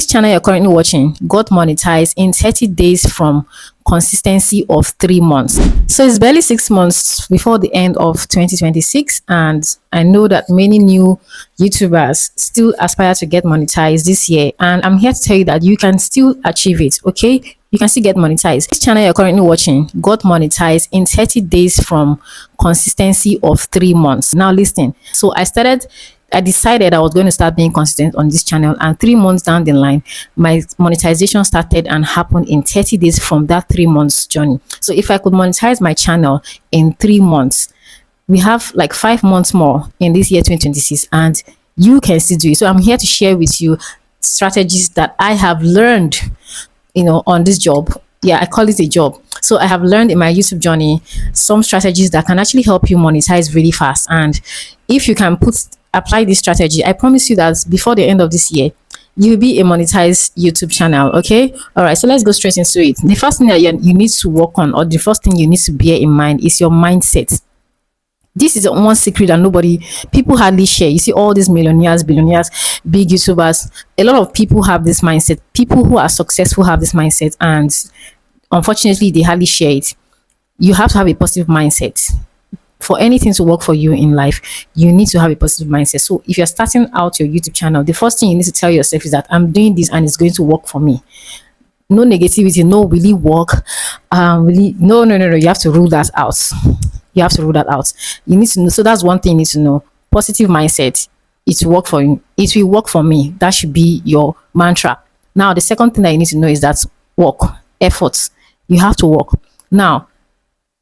This channel you're currently watching got monetized in 30 days from consistency of 3 months. So it's barely 6 months before the end of 2026, and I know that many new YouTubers still aspire to get monetized this year, and I'm here to tell you that you can still achieve it. Okay, you can still get monetized. This channel you're currently watching got monetized in 30 days from consistency of 3 months. Now listen, so I decided I was going to start being consistent on this channel, and 3 months down the line, my monetization started and happened in 30 days from that 3 months journey. So if I could monetize my channel in 3 months, we have like 5 months more in this year 2026, and you can still do it. So I'm here to share with you strategies that I have learned, on this job. Yeah, I call it a job. So I have learned in my YouTube journey some strategies that can actually help you monetize really fast. And if you can apply this strategy, I promise you that before the end of this year, you'll be a monetized YouTube channel. Okay, all right, so let's go straight into it. The first thing that you need to work on, or the first thing you need to bear in mind, is your mindset. This is one secret that people hardly share. You see all these millionaires, billionaires, big YouTubers, a lot of people have this mindset. People who are successful have this mindset, and unfortunately they hardly share it. You have to have a positive mindset. For anything to work for you in life, you need to have a positive mindset. So if you're starting out your YouTube channel, the first thing you need to tell yourself is that I'm doing this and it's going to work for me. No negativity, no, will it work? No. You have to rule that out. You have to rule that out. You need to know. So that's one thing you need to know. Positive mindset. It will work for you. It will work for me. That should be your mantra. Now, the second thing that you need to know is that work, efforts. You have to work. Now,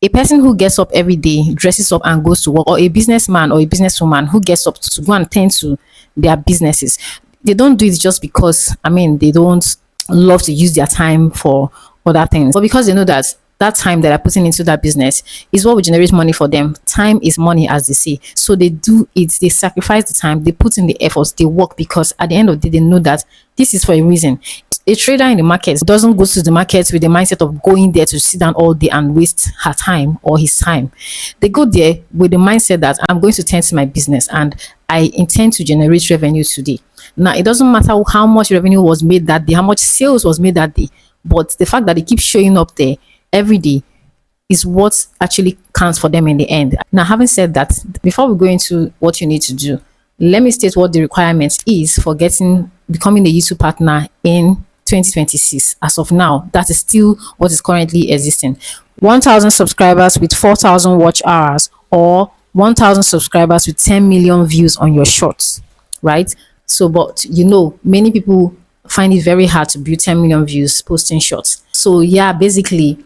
a person who gets up every day, dresses up and goes to work, or a businessman or a businesswoman who gets up to go and tend to their businesses, they don't do it just because, they don't love to use their time for other things, but because they know that time that they're putting into that business is what will generate money for them. Time is money, as they say. So they do it, they sacrifice the time, they put in the efforts, they work, because at the end of the day, they know that this is for a reason. A trader in the market doesn't go to the market with the mindset of going there to sit down all day and waste her time or his time. They go there with the mindset that I'm going to tend to my business and I intend to generate revenue today. Now, it doesn't matter how much revenue was made that day, how much sales was made that day, but the fact that they keep showing up there every day is what actually counts for them in the end. Now, having said that, before we go into what you need to do, let me state what the requirements is for becoming a YouTube partner in 2026. As of now, that is still what is currently existing. 1,000 subscribers with 4,000 watch hours, or 1,000 subscribers with 10 million views on your shorts, right? So, but many people find it very hard to build 10 million views posting shorts. So yeah, basically,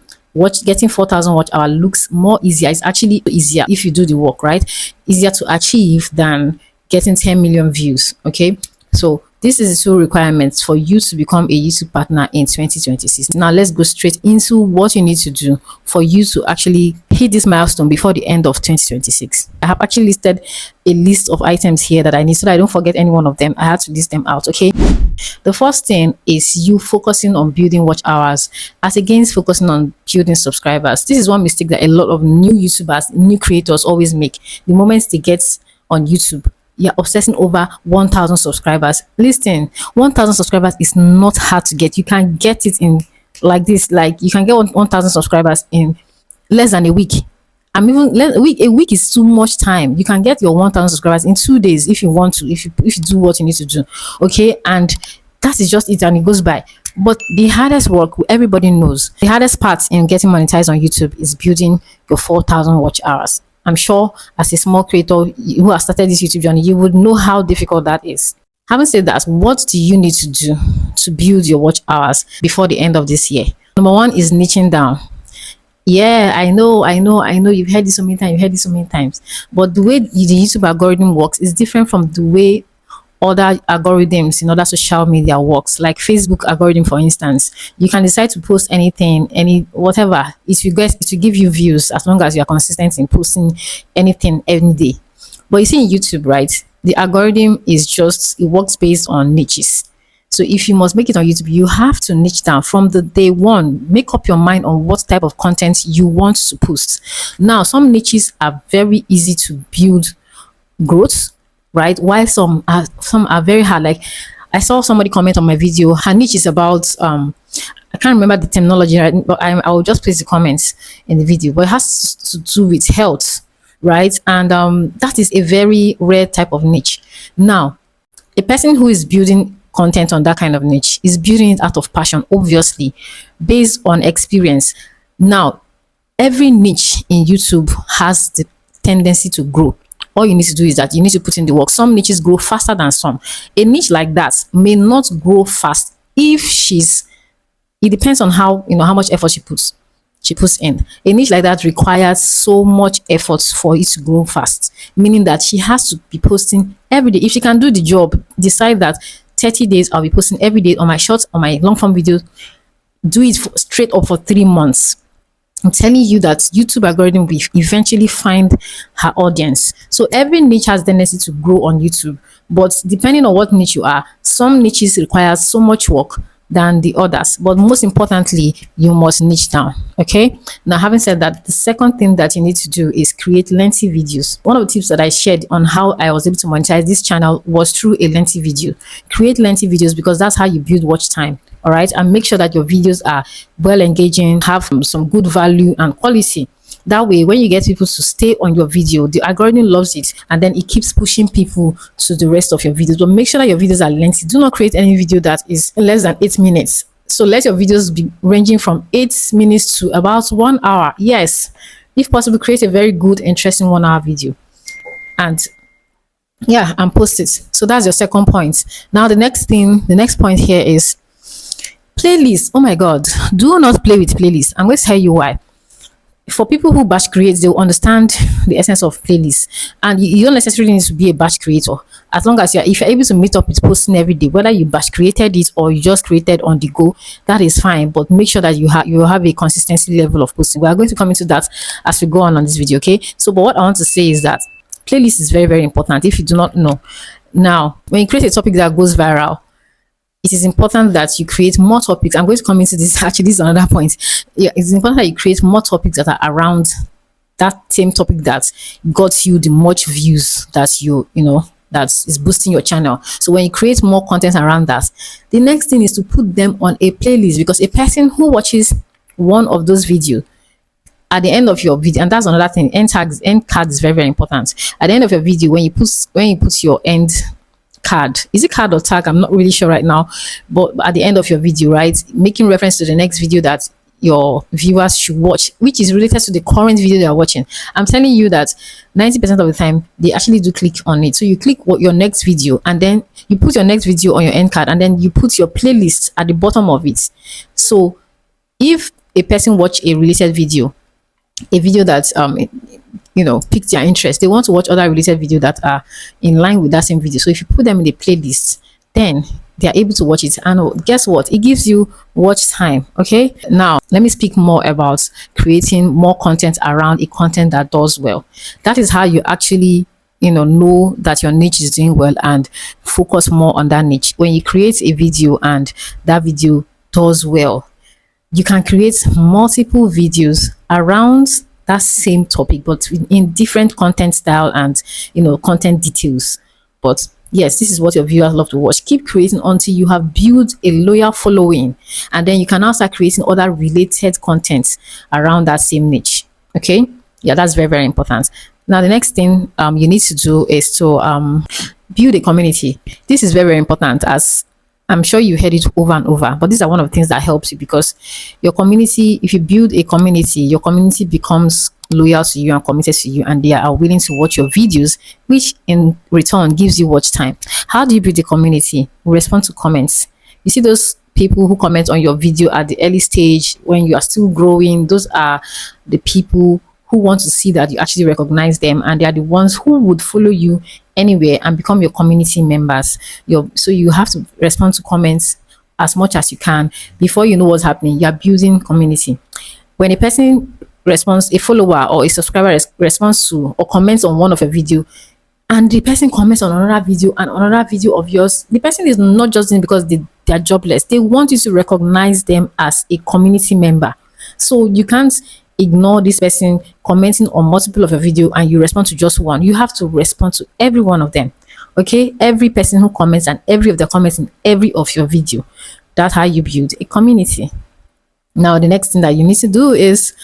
getting 4,000 watch hour looks more easier. It's actually easier if you do the work, right? Easier to achieve than getting 10 million views. Okay, so this is the two requirements for you to become a YouTube partner in 2026. Now let's go straight into what you need to do for you to actually hit this milestone before the end of 2026. I have actually listed a list of items here that I need, so that I don't forget any one of them. I had to list them out. Okay, the first thing is you focusing on building watch hours as against focusing on building subscribers. This is one mistake that a lot of new YouTubers, new creators always make. The moment they get on YouTube, you're obsessing over 1,000 subscribers. Listen, 1,000 subscribers is not hard to get. You can get it in like this. Like, you can get 1,000 subscribers in less than a week. A week is too much time. You can get your 1,000 subscribers in 2 days if you want to, if you do what you need to do. Okay, and that is just it, and it goes by. But the hardest work, everybody knows, the hardest part in getting monetized on YouTube is building your 4,000 watch hours. I'm sure as a small creator who has started this YouTube journey, you would know how difficult that is. Having said that, what do you need to do to build your watch hours before the end of this year? Number one is niching down. Yeah, I know. You've heard this so many times. But the way the YouTube algorithm works is different from the way other algorithms in other social media works. Like Facebook algorithm, for instance, you can decide to post anything, whatever. It will give you views as long as you are consistent in posting anything every day. But you see in YouTube, right, the algorithm it works based on niches. So if you must make it on YouTube, you have to niche down from the day one. Make up your mind on what type of content you want to post. Now, some niches are very easy to build growth, right? While some are very hard. Like, I saw somebody comment on my video. Her niche is about I can't remember the terminology, right? But I will just place the comments in the video. But it has to do with health, right? And that is a very rare type of niche. Now, a person who is building content on that kind of niche is building it out of passion, obviously, based on experience. Now, every niche in YouTube has the tendency to grow. All you need to do is that you need to put in the work. Some niches grow faster than some. A niche like that may not grow fast if it depends on how, how much effort she puts in. A niche like that requires so much effort for it to grow fast, meaning that she has to be posting every day. If she can do the job, decide that 30 days I'll be posting every day on my short, on my long form videos, do it straight up for 3 months. I'm telling you that YouTube algorithm will eventually find her audience. So every niche has tendency to grow on YouTube, but depending on what niche you are, some niches require so much work than the others. But most importantly, you must niche down. Okay. Now, having said that, the second thing that you need to do is create lengthy videos. One of the tips that I shared on how I was able to monetize this channel was through a lengthy video. Create lengthy videos because that's how you build watch time. All right, and make sure that your videos are well engaging, have some good value and quality. That way, when you get people to stay on your video, the algorithm loves it, and then it keeps pushing people to the rest of your videos. But make sure that your videos are lengthy. Do not create any video that is less than 8 minutes. So let your videos be ranging from 8 minutes to about 1 hour. Yes, if possible, create a very good, interesting 1 hour video, and post it. So that's your second point. Now, the next point here is playlist. Oh my god, do not play with playlists. I'm going to tell you why. For people who batch create, they'll understand the essence of playlists, and you don't necessarily need to be a batch creator. As long as if you're able to meet up with posting every day, whether you batch created it or you just created on the go, that is fine. But make sure that you have a consistency level of posting. We are going to come into that as we go on this video. Okay, so but what I want to say is that playlist is very, very important. If you do not know, now when you create a topic that goes viral, it is important that you create more topics. I'm going to come into this. Actually, this is another point. Yeah, it's important that you create more topics that are around that same topic that got you the much views that that is boosting your channel. So when you create more content around that, the next thing is to put them on a playlist, because a person who watches one of those videos at the end of your video, and that's another thing, end card is very, very important. At the end of your video, when you put your end card, is it card or tag, I'm not really sure right now, but at the end of your video, right, making reference to the next video that your viewers should watch, which is related to the current video they are watching. I'm telling you that 90% of the time they actually do click on it. So you click your next video, and then you put your next video on your end card, and then you put your playlist at the bottom of it. So if a person watch a related video, a video that piqued their interest, they want to watch other related videos that are in line with that same video. So if you put them in the playlist, then they are able to watch it, and guess what, it gives you watch time. Okay, now let me speak more about creating more content around a content that does well. That is how you actually know that your niche is doing well and focus more on that niche. When you create a video and that video does well, you can create multiple videos around that same topic, but in different content style and content details. But yes, this is what your viewers love to watch. Keep creating until you have built a loyal following, and then you can now start creating other related content around that same niche. Okay, yeah, that's very, very important. Now, the next thing you need to do is to build a community. This is very, very important, as I'm sure you heard it over and over, but these are one of the things that helps you, because your community, if you build a community, your community becomes loyal to you and committed to you, and they are willing to watch your videos, which in return gives you watch time. How do you build a community? Respond to comments. You see those people who comment on your video at the early stage when you are still growing, those are the people who want to see that you actually recognize them, and they are the ones who would follow you anywhere and become your community members. So you have to respond to comments as much as you can. Before you know what's happening, you're building community. When a person responds, a follower or a subscriber responds to or comments on one of your video, and the person comments on another video and another video of yours, the person is not just doing it because they are jobless. They want you to recognize them as a community member. So you can't ignore this person commenting on multiple of your video and you respond to just one. You have to respond to every one of them. Okay, every person who comments and every of the comments in every of your video. That's how you build a community. Now, the next thing that you need to do is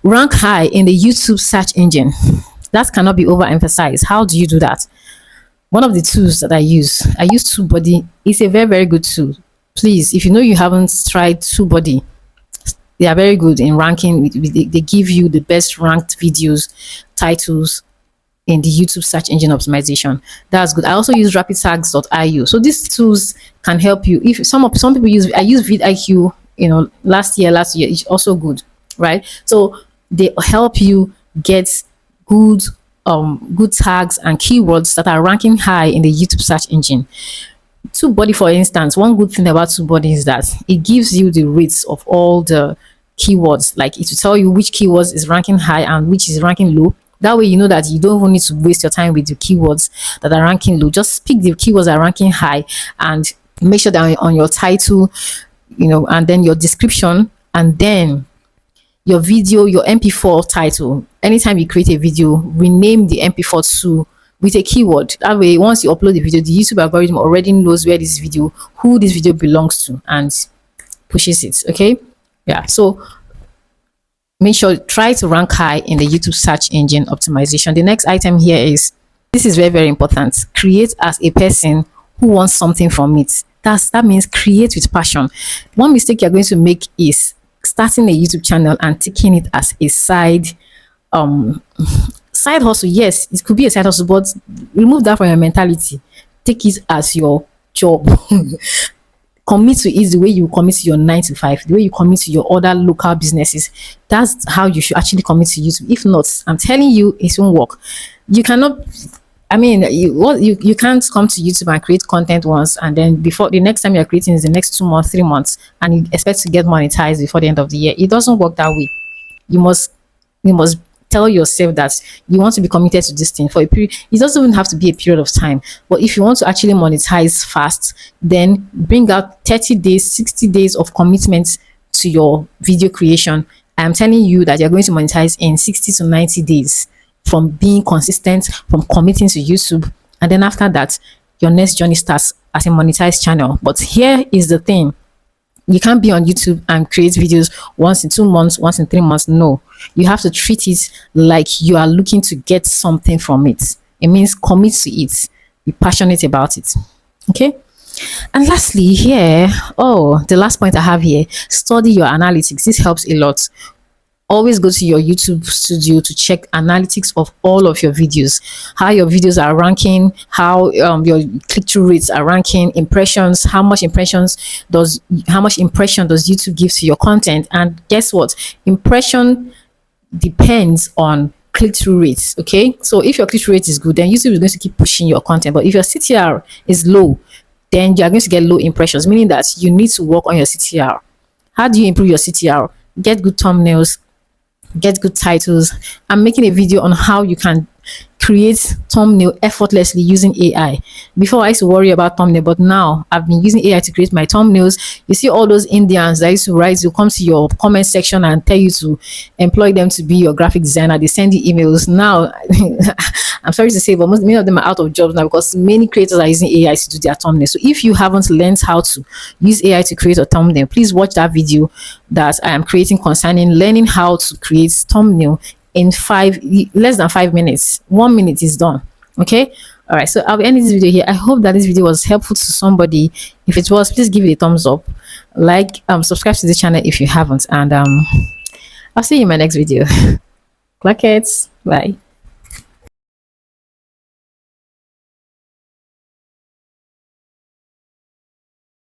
rank high in the YouTube search engine. That cannot be overemphasized. How do you do that? One of the tools that I use TubeBuddy. It's a very, very good tool. Please, if you know you haven't tried TubeBuddy, they are very good in ranking. They give you the best ranked videos, titles in the YouTube search engine optimization. That's good. I also use rapidtags.io. So these tools can help you. If some people use, I use vidIQ, last year, it's also good, right? So they help you get good good tags and keywords that are ranking high in the YouTube search engine. TubeBuddy, for instance, one good thing about TubeBuddy is that it gives you the rates of all the keywords. Like, it will tell you which keywords is ranking high and which is ranking low. That way, you know that you don't even need to waste your time with the keywords that are ranking low. Just pick the keywords that are ranking high and make sure that on your title, and then your description, and then your video, your MP4 title. Anytime you create a video, rename the MP4 to with a keyword. That way, once you upload the video, the YouTube algorithm already knows who this video belongs to, and pushes it. Okay, yeah. So make sure try to rank high in the YouTube search engine optimization. The next item here is, this is very, very important. Create as a person who wants something from it. That means create with passion. One mistake you're going to make is starting a YouTube channel and taking it as a side hustle. Yes, it could be a side hustle, but remove that from your mentality. Take it as your job. Commit to it the way you commit to your 9 to 5, the way you commit to your other local businesses. That's how you should actually commit to YouTube. If not, I'm telling you, it won't work. You cannot, you can't come to YouTube and create content once, and then before the next time you're creating is the next 2 months, 3 months, and you expect to get monetized before the end of the year. It doesn't work that way. You must tell yourself that you want to be committed to this thing for a period. It doesn't even have to be a period of time, but if you want to actually monetize fast, then bring out 30 days, 60 days of commitment to your video creation. I'm telling you that you're going to monetize in 60 to 90 days from being consistent, from committing to YouTube. And then after that, your next journey starts as a monetized channel. But here is the thing. You can't be on YouTube and create videos once in 2 months, once in 3 months. No, you have to treat it like you are looking to get something from it. It means commit to it. Be passionate about it. Okay. And lastly, here, the last point I have here, study your analytics. This helps a lot. Always go to your YouTube studio to check analytics of all of your videos, how your videos are ranking, how your click-through rates are ranking, impressions, how much impression does YouTube give to your content. And guess what? Impression depends on click-through rates. Okay, so if your click-through rate is good, then YouTube is going to keep pushing your content. But if your CTR is low, then you are going to get low impressions, meaning that you need to work on your CTR. How do you improve your CTR? Get good thumbnails, get good titles. I'm making a video on how you can create thumbnail effortlessly using AI. Before, I used to worry about thumbnail, but now I've been using AI to create my thumbnails. You see all those Indians that used to write, to come to your comment section and tell you to employ them to be your graphic designer. They send you emails. Now, I'm sorry to say, but many of them are out of jobs now because many creators are using AI to do their thumbnail. So if you haven't learned how to use AI to create a thumbnail, please watch that video that I am creating concerning learning how to create thumbnail in less than 5 minutes. 1 minute is done. Okay. All right. So I'll end this video here. I hope that this video was helpful to somebody. If it was, please give it a thumbs up, subscribe to the channel if you haven't, and I'll see you in my next video. Clock it. Bye.